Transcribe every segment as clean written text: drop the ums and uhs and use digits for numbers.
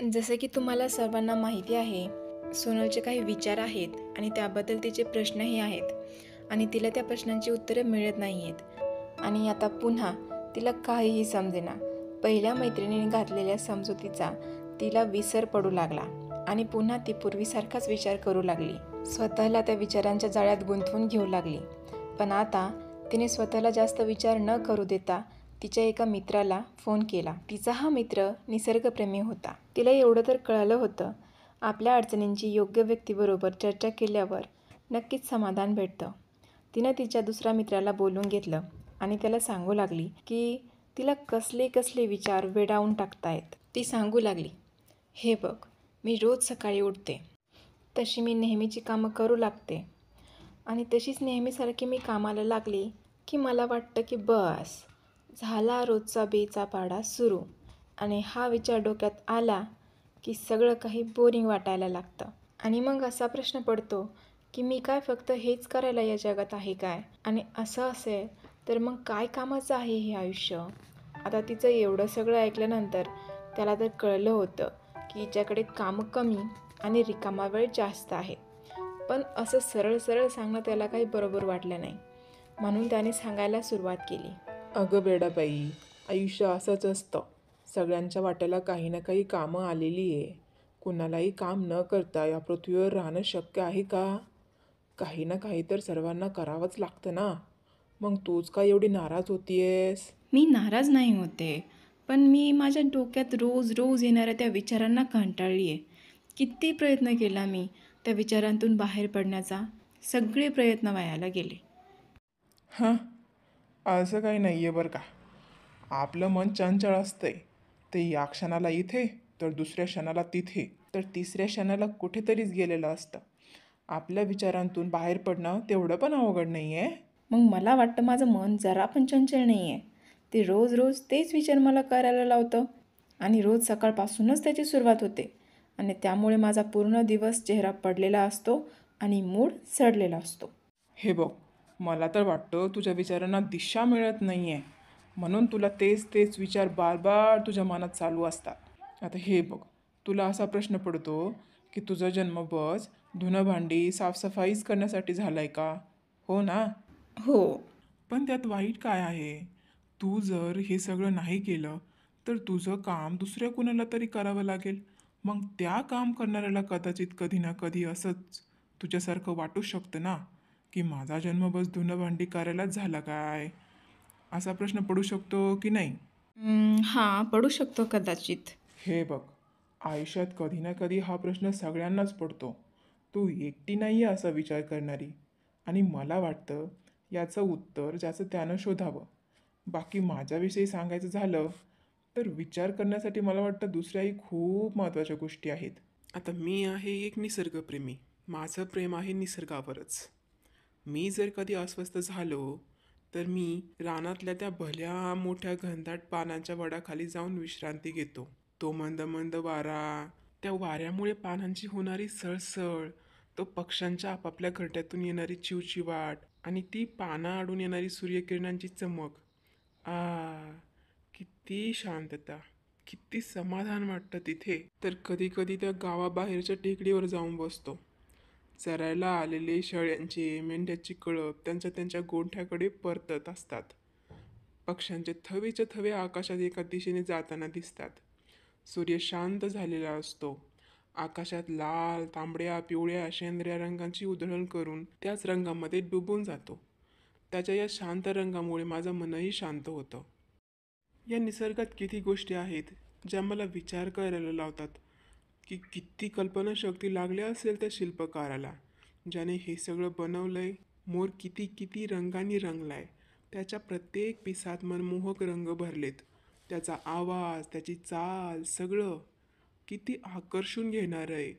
जसं की तुम्हाला सर्वांना माहिती आहे, सोनलचे काही विचार आहेत आणि त्याबद्दल तिचे प्रश्नही आहेत आणि तिला त्या प्रश्नांची उत्तरं मिळत नाही आहेत. आणि आता पुन्हा तिला काहीही समजेना. पहिल्या मैत्रिणीने घातलेल्या समजुतीचा तिला विसर पडू लागला आणि पुन्हा ती पूर्वीसारखाच विचार करू लागली. स्वतःला त्या विचारांच्या जाळ्यात गुंतवून घेऊ लागली. पण आता तिने स्वतःला जास्त विचार न करू देता तिच्या एका मित्राला फोन केला. तिचा हा मित्र निसर्गप्रेमी होता. तिला एवढं तर कळालं होतं, आपल्या अडचणींची योग्य व्यक्तीबरोबर चर्चा केल्यावर नक्कीच समाधान भेटतं. तिनं तिच्या दुसऱ्या मित्राला बोलवून घेतलं आणि त्याला सांगू लागली की तिला कसले कसले विचार वेडावून टाकतायत. ती सांगू लागली, हे बघ, मी रोज सकाळी उठते, तशी मी नेहमीची कामं करू लागते आणि तशीच नेहमीसारखी मी कामाला लागली की मला वाटतं की बस झाला रोजचा बेचा पाडा सुरू. आणि हा विचार डोक्यात आला की सगळं काही बोरिंग वाटायला लागतं. आणि मग असा प्रश्न पडतो की मी काय फक्त हेच करायला या जगात आहे काय? आणि असं असेल तर मग काय कामाचं आहे हे आयुष्य? आता तिचं एवढं सगळं ऐकल्यानंतर त्याला तर कळलं होतं की हिच्याकडे कामं कमी आणि रिकामा वेळ जास्त आहे. पण असं सरळ सरळ सांगणं त्याला काही बरोबर वाटलं नाही, म्हणून त्याने सांगायला सुरुवात केली. अगं वेडाबाई, आयुष्य असंच असतं. सगळ्यांच्या वाट्याला काही ना काही कामं आलेली आहे. कुणालाही काम न करता या पृथ्वीवर राहणं शक्य आहे का? काही ना काही तर सर्वांना करावंच लागतं ना. मग तूच का एवढी नाराज होतीयेस? मी नाराज नाही होते, पण मी माझ्या डोक्यात रोज रोज येणाऱ्या त्या विचारांना कंटाळली आहे. किती प्रयत्न केला मी त्या विचारांतून बाहेर पडण्याचा, सगळे प्रयत्न वायाला गेले. हां, असं काही नाही आहे बरं का. आपलं मन चंचल असतंय. ते या क्षणाला इथे, तर दुसऱ्या क्षणाला तिथे, तर तिसऱ्या क्षणाला कुठेतरीच गेलेलं असतं. आपल्या विचारांतून बाहेर पडणं तेवढं पण अवघड नाही आहे. मग मला वाटतं माझं मन जरा पण चंचल नाही आहे. ते रोज रोज तेच विचार मला करायला लावतं आणि रोज सकाळपासूनच त्याची सुरुवात होते आणि त्यामुळे माझा पूर्ण दिवस चेहरा पडलेला असतो आणि मूड सडलेला असतो. हे बघ, मला तर वाटतं तुझ्या विचारांना दिशा मिळत नाही आहे. म्हणून तुला तेच तेच विचार बार तुझ्या मनात चालू असतात. आता हे बघ, तुला असा प्रश्न पडतो की तुझा जन्म बस धुणं भांडी साफसफाईच करण्यासाठी झालाय का? हो ना? हो. पण त्यात वाईट काय आहे? तू जर हे सगळं नाही केलं तर तुझं काम दुसऱ्या कुणाला तरी करावं लागेल. मग त्या काम करणाऱ्याला कदाचित कधी ना कधी असंच तुझ्यासारखं वाटू शकतं ना, की माझा जन्म बस धुणं भांडी करायलाच झाला काय? असा प्रश्न पडू शकतो की नाही? हां, पडू शकतो कदाचित. हे बघ, आयुष्यात कधी ना कधी हा प्रश्न सगळ्यांनाच पडतो. तू एकटी नाही आहे असा विचार करणारी. आणि मला वाटतं याचं उत्तर ज्याचं त्यानं शोधावं. बाकी माझ्याविषयी सांगायचं झालं तर विचार करण्यासाठी मला वाटतं दुसऱ्याही खूप महत्त्वाच्या गोष्टी आहेत. आता मी आहे एक निसर्गप्रेमी. माझं प्रेम आहे निसर्गावरच. मी जर कधी अस्वस्थ झालो तर मी रानातल्या त्या भल्या मोठ्या घनदाट पानांच्या वडाखाली जाऊन विश्रांती घेतो. तो मंद मंद वारा, त्या वाऱ्यामुळे पानांची होणारी सळसळ, तो पक्ष्यांच्या आपापल्या घरट्यातून येणारी चिवचिवाट आणि ती पानं आडून येणारी सूर्यकिरणांची चमक. आ, किती शांतता, किती समाधान वाटतं तिथे. तर कधी कधी त्या गावाबाहेरच्या टेकडीवर जाऊन बसतो. चरायला आलेले शेळ्यांचे मेंढ्याची कळप त्यांच्या त्यांच्या गोठ्याकडे परतत असतात. पक्ष्यांचे थवेच्या थवे आकाशात एका दिशेने जाताना दिसतात. सूर्य शांत झालेला असतो. आकाशात लाल, तांबड्या, पिवळ्या, शेंद्र्या रंगांची उधळण करून त्याच रंगामध्ये डुबून जातो. त्याच्या या शांत रंगामुळे माझं मनही शांत होतं. या निसर्गात किती गोष्टी आहेत ज्या मला विचार करायला लावतात, की किती कल्पनाशक्ती लागली असेल त्या शिल्पकाराला, ज्याने हे सगळं बनवलंय. मोर किती किती रंगांनी रंगलाय, त्याच्या प्रत्येक पिसात मनमोहक रंग भरलेत. त्याचा आवाज, त्याची चाल, सगळं किती आकर्षून घेणारं आहे.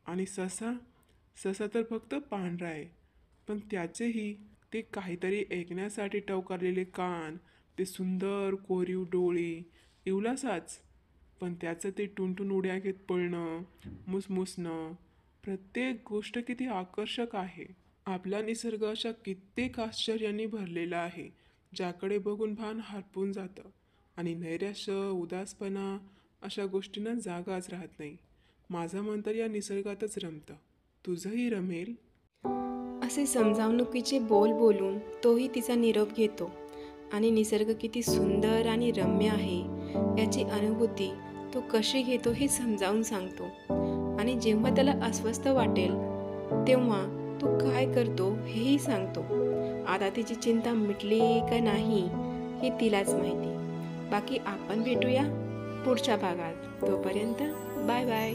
आणि ससा, ससा तर फक्त पांढरा आहे, पण त्याचेही ते काहीतरी ऐकण्यासाठी टवकारलेले कान, ते सुंदर कोरीव डोळे, इवलासाच. पण त्याचं ते टुनटुन उड्या घेत पळणं, मुसमुसणं, प्रत्येक गोष्ट किती आकर्षक आहे. आपला निसर्ग अशा कित्येक आश्चर्यांनी भरलेला आहे, ज्याकडे बघून भान हरपून जातं आणि नैराश्य, उदासपणा अशा गोष्टींना जागाच राहत नाही. माझं मन तर या निसर्गातच रमतं. तुझंही रमेल. असे समजावणुकीचे बोल बोलून तोही तिचा निरोप घेतो आणि निसर्ग किती सुंदर आणि रम्य आहे याची अनुभूती तो कशी घेतो हे समजावून सांगतो. आणि जेव्हा त्याला अस्वस्थ वाटेल तेव्हा तो काय करतो हेही सांगतो. आता तिची चिंता मिटली का नाही हे तिलाच माहिती. बाकी आपण भेटूया पुढच्या भागात. तोपर्यंत बाय बाय.